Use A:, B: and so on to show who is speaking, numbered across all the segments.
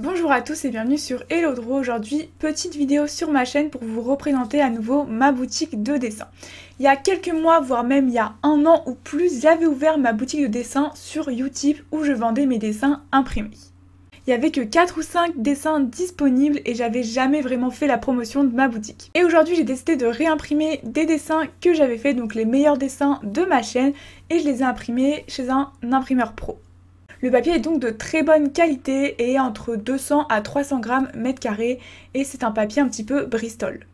A: Bonjour à tous et bienvenue sur Hello Draw. Aujourd'hui, petite vidéo sur ma chaîne pour vous représenter à nouveau ma boutique de dessin. Il y a quelques mois, voire même il y a un an ou plus, j'avais ouvert ma boutique de dessin sur Utip où je vendais mes dessins imprimés. Il n'y avait que 4 ou 5 dessins disponibles et j'avais jamais vraiment fait la promotion de ma boutique. Et aujourd'hui, j'ai décidé de réimprimer des dessins que j'avais fait, donc les meilleurs dessins de ma chaîne, et je les ai imprimés chez un imprimeur pro. Le papier est donc de très bonne qualité et entre 200 à 300 grammes mètre carré et c'est un papier un petit peu Bristol.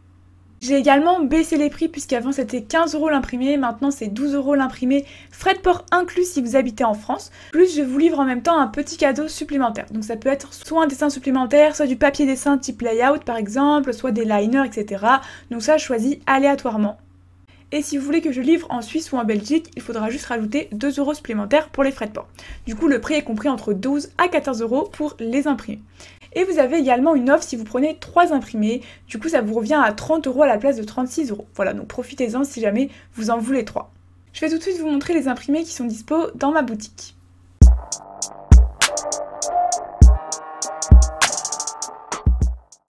A: J'ai également baissé les prix puisqu'avant c'était 15 € l'imprimé, maintenant c'est 12 € l'imprimé, frais de port inclus si vous habitez en France. Plus je vous livre en même temps un petit cadeau supplémentaire. Donc ça peut être soit un dessin supplémentaire, soit du papier dessin type layout par exemple, soit des liners, etc. Donc ça je choisis aléatoirement. Et si vous voulez que je livre en Suisse ou en Belgique, il faudra juste rajouter 2 € supplémentaires pour les frais de port. Du coup, le prix est compris entre 12 à 14 € pour les imprimés. Et vous avez également une offre si vous prenez 3 imprimés. Du coup, ça vous revient à 30 € à la place de 36 €. Voilà, donc profitez-en si jamais vous en voulez 3. Je vais tout de suite vous montrer les imprimés qui sont dispo dans ma boutique.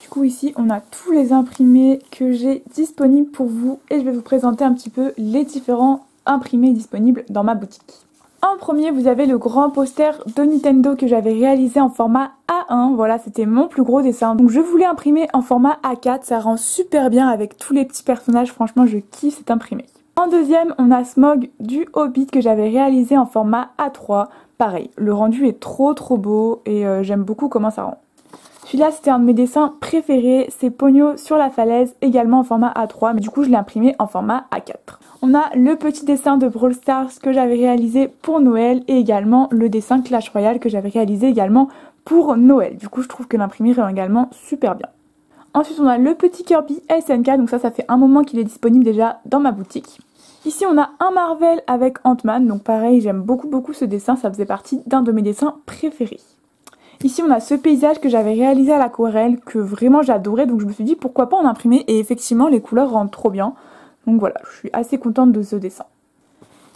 A: Du coup ici on a tous les imprimés que j'ai disponibles pour vous et je vais vous présenter un petit peu les différents imprimés disponibles dans ma boutique. En premier vous avez le grand poster de Nintendo que j'avais réalisé en format A1, voilà c'était mon plus gros dessin. Donc je voulais imprimer en format A4, ça rend super bien avec tous les petits personnages, franchement je kiffe cet imprimé. En deuxième on a Smog du Hobbit que j'avais réalisé en format A3, pareil le rendu est trop beau et j'aime beaucoup comment ça rend. Celui-là c'était un de mes dessins préférés, c'est Pogno sur la falaise, également en format A3, mais du coup je l'ai imprimé en format A4. On a le petit dessin de Brawl Stars que j'avais réalisé pour Noël et également le dessin Clash Royale que j'avais réalisé également pour Noël. Du coup je trouve que l'imprimé rend également super bien. Ensuite on a le petit Kirby SNK, donc ça fait un moment qu'il est disponible déjà dans ma boutique. Ici on a un Marvel avec Ant-Man, donc pareil j'aime beaucoup ce dessin, ça faisait partie d'un de mes dessins préférés. Ici on a ce paysage que j'avais réalisé à l'aquarelle que vraiment j'adorais, donc je me suis dit pourquoi pas en imprimer et effectivement les couleurs rendent trop bien. Donc voilà, je suis assez contente de ce dessin.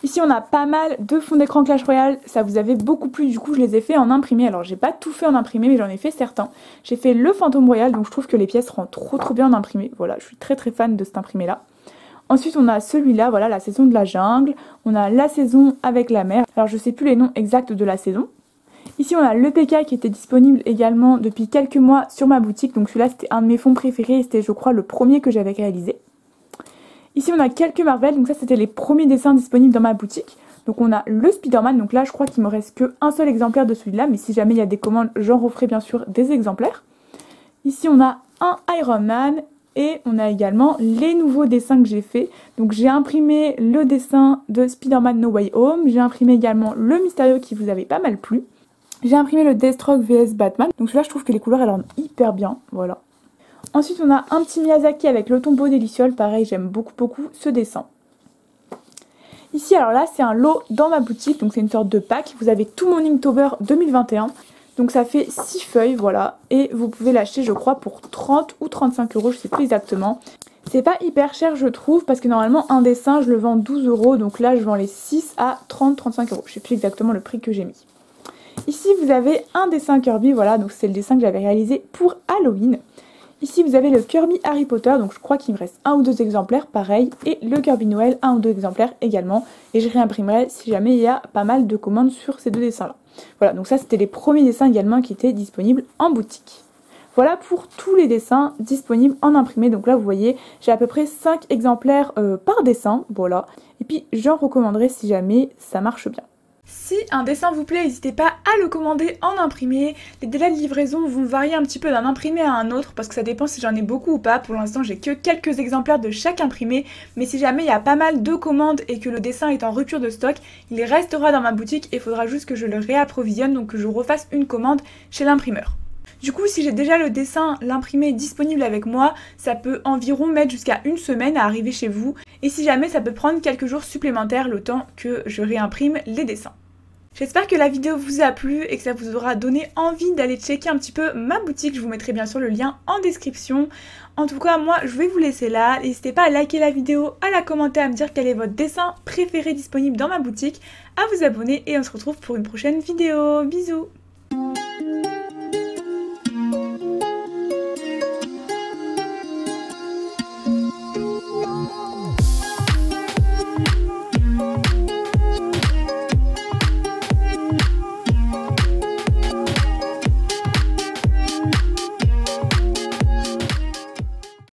A: Ici on a pas mal de fonds d'écran Clash Royale, ça vous avait beaucoup plu, du coup je les ai fait en imprimé. Alors j'ai pas tout fait en imprimé mais j'en ai fait certains. J'ai fait le fantôme royal, donc je trouve que les pièces rendent trop bien en imprimé. Voilà, je suis très fan de cet imprimé là. Ensuite on a celui-là, voilà la saison de la jungle. On a la saison avec la mer. Alors je sais plus les noms exacts de la saison. Ici on a le PK qui était disponible également depuis quelques mois sur ma boutique. Donc celui-là c'était un de mes fonds préférés et c'était je crois le premier que j'avais réalisé. Ici on a quelques Marvel, donc ça c'était les premiers dessins disponibles dans ma boutique. Donc on a le Spider-Man, donc là je crois qu'il me reste qu'un seul exemplaire de celui-là. Mais si jamais il y a des commandes, j'en referai bien sûr des exemplaires. Ici on a un Iron Man et on a également les nouveaux dessins que j'ai fait. Donc j'ai imprimé le dessin de Spider-Man No Way Home. J'ai imprimé également le Mysterio qui vous avait pas mal plu. J'ai imprimé le Deathstroke vs Batman, donc celui-là je trouve que les couleurs elles rendent hyper bien, voilà. Ensuite on a un petit Miyazaki avec le tombeau des Lucioles, pareil j'aime beaucoup ce dessin. Ici alors là c'est un lot dans ma boutique, donc c'est une sorte de pack, vous avez tout mon Inktober 2021, donc ça fait 6 feuilles, voilà, et vous pouvez l'acheter je crois pour 30 ou 35 €, je sais plus exactement. C'est pas hyper cher je trouve, parce que normalement un dessin je le vends 12 €, donc là je vends les 6 à 30-35 €, je sais plus exactement le prix que j'ai mis. Ici vous avez un dessin Kirby, voilà, donc c'est le dessin que j'avais réalisé pour Halloween. Ici vous avez le Kirby Harry Potter, donc je crois qu'il me reste un ou deux exemplaires, pareil. Et le Kirby Noël, un ou deux exemplaires également. Et je réimprimerai si jamais il y a pas mal de commandes sur ces deux dessins là. Voilà, donc ça c'était les premiers dessins également qui étaient disponibles en boutique. Voilà pour tous les dessins disponibles en imprimé. Donc là vous voyez j'ai à peu près 5 exemplaires par dessin, voilà. Et puis j'en recommanderai si jamais ça marche bien. Si un dessin vous plaît, n'hésitez pas à le commander en imprimé. Les délais de livraison vont varier un petit peu d'un imprimé à un autre parce que ça dépend si j'en ai beaucoup ou pas. Pour l'instant j'ai que quelques exemplaires de chaque imprimé, mais si jamais il y a pas mal de commandes et que le dessin est en rupture de stock, il restera dans ma boutique et il faudra juste que je le réapprovisionne, donc que je refasse une commande chez l'imprimeur. Du coup, si j'ai déjà le dessin, l'imprimé disponible avec moi, ça peut environ mettre jusqu'à une semaine à arriver chez vous. Et si jamais, ça peut prendre quelques jours supplémentaires le temps que je réimprime les dessins. J'espère que la vidéo vous a plu et que ça vous aura donné envie d'aller checker un petit peu ma boutique. Je vous mettrai bien sûr le lien en description. En tout cas, moi, je vais vous laisser là. N'hésitez pas à liker la vidéo, à la commenter, à me dire quel est votre dessin préféré disponible dans ma boutique, à vous abonner et on se retrouve pour une prochaine vidéo. Bisous!